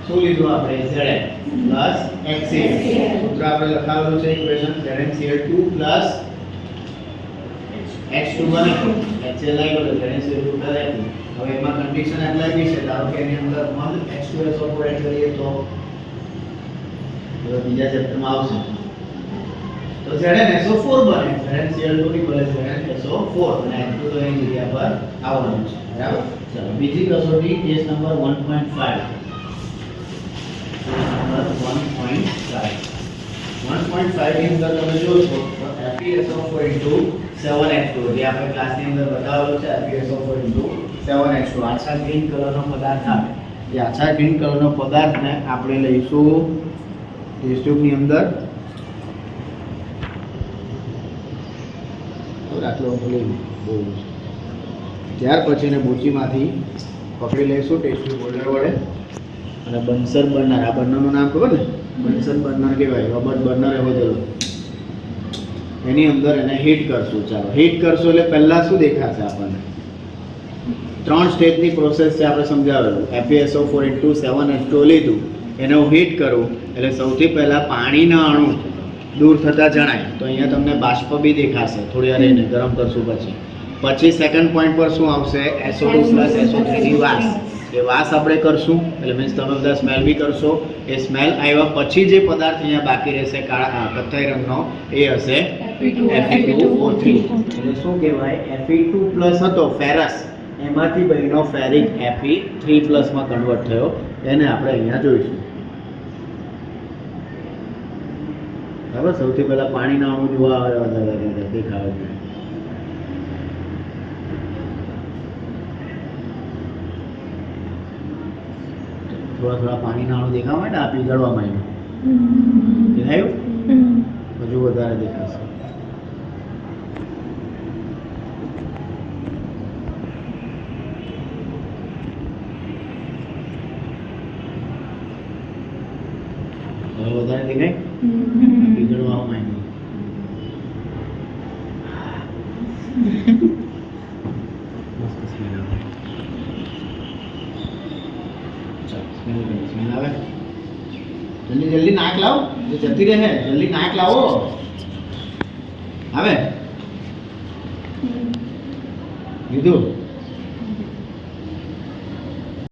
શું લીધું આપણે Zn પ્લસ Xcl સૂત્ર આપણે લખાવેલું છે ઇક્વેશન ZnCl2 પ્લસ H2 બને HCl લાગ્યો તો ZnCl2 પ્લસ H2 હવે એમાં કન્ડિશન એપ્લાય કરી છે ધારો કે એની અંદર 1H2SO4 એડ કરીએ તો બીજા ચેપ્ટરમાં આવશે તો ZnSO4 બને ZnCl2 ની બદલે ZnSO4 અને H2 તો એની જગ્યા પર આવવાનું છે બરાબર ચલો બીજી કસોટી કેસ નંબર 1.5 1.5 ની અંદર તમે જોશો તો FeSO4 7H2 જે આપણે ક્લાસની અંદર બતાવેલું છે FeSO4 7H2 આછા ગ્રીન કલરનો પદાર્થ આવે એ આછા ગ્રીન કલરનો પદાર્થને આપણે લઈશું ટેસ્ટ ટ્યુબની અંદર તો દાખલો ભૂલી બહુ ત્યાર પછી એને બોચીમાંથી પકડી લઈશું ટેસ્ટ ટ્યુબ હોલ્ડર વડે અને બન્સર બર્નર આ બર્નરનું નામ ખબર ને બન્સર બર્નર કહેવાય રોબર્ટ બર્નર એવો જરૂર એની અંદર એને હીટ કરશું ચાલો હીટ કરશું એટલે પહેલાં શું દેખાશે આપણને 3 સ્ટેજની પ્રોસેસ છે આપણે સમજાવેલું FeSO4 7H2 લીધું એને હું હીટ કરું એટલે સૌથી પહેલાં પાણીના અણુ દૂર થતા જણાય તો અહીંયા તમને બાષ્પ બી દેખાશે થોડી વાર એને ગરમ કરશું પછી સેકન્ડ પોઈન્ટ પર શું આવશે SO2 SO3 ની વાસ એ વાસ આપણે કરશું એટલે મીન્સ તમે બધા સ્મેલ બી કરશો એ સ્મેલ આવ્યા પછી જે પદાર્થ અહીંયા બાકી રહેશે કાળા કથ્થાઈ રંગનો એ હશે Fe2O3 એટલે શું કહેવાય Fe2+ હતો ફેરસ એમાંથી બન્યો ફેરિક Fe3+ માં કન્વર્ટ થયો એને આપણે અહીંયા જોઈશું બરાબર સૌથી પહેલા પાણીના અણુ જોવા દેખાવે છે થોડા પાણીના અણુ દેખાવા માટે આ પીગળવામાં આવ્યું દેખાયું હજુ વધારે દેખાશે હવે વધારે દેખાય પીગળવામાં આવ્યું जल्दी जल्दी नाक लाओ जो चलती रहे जल्दी नाक लाओ आवे लीधु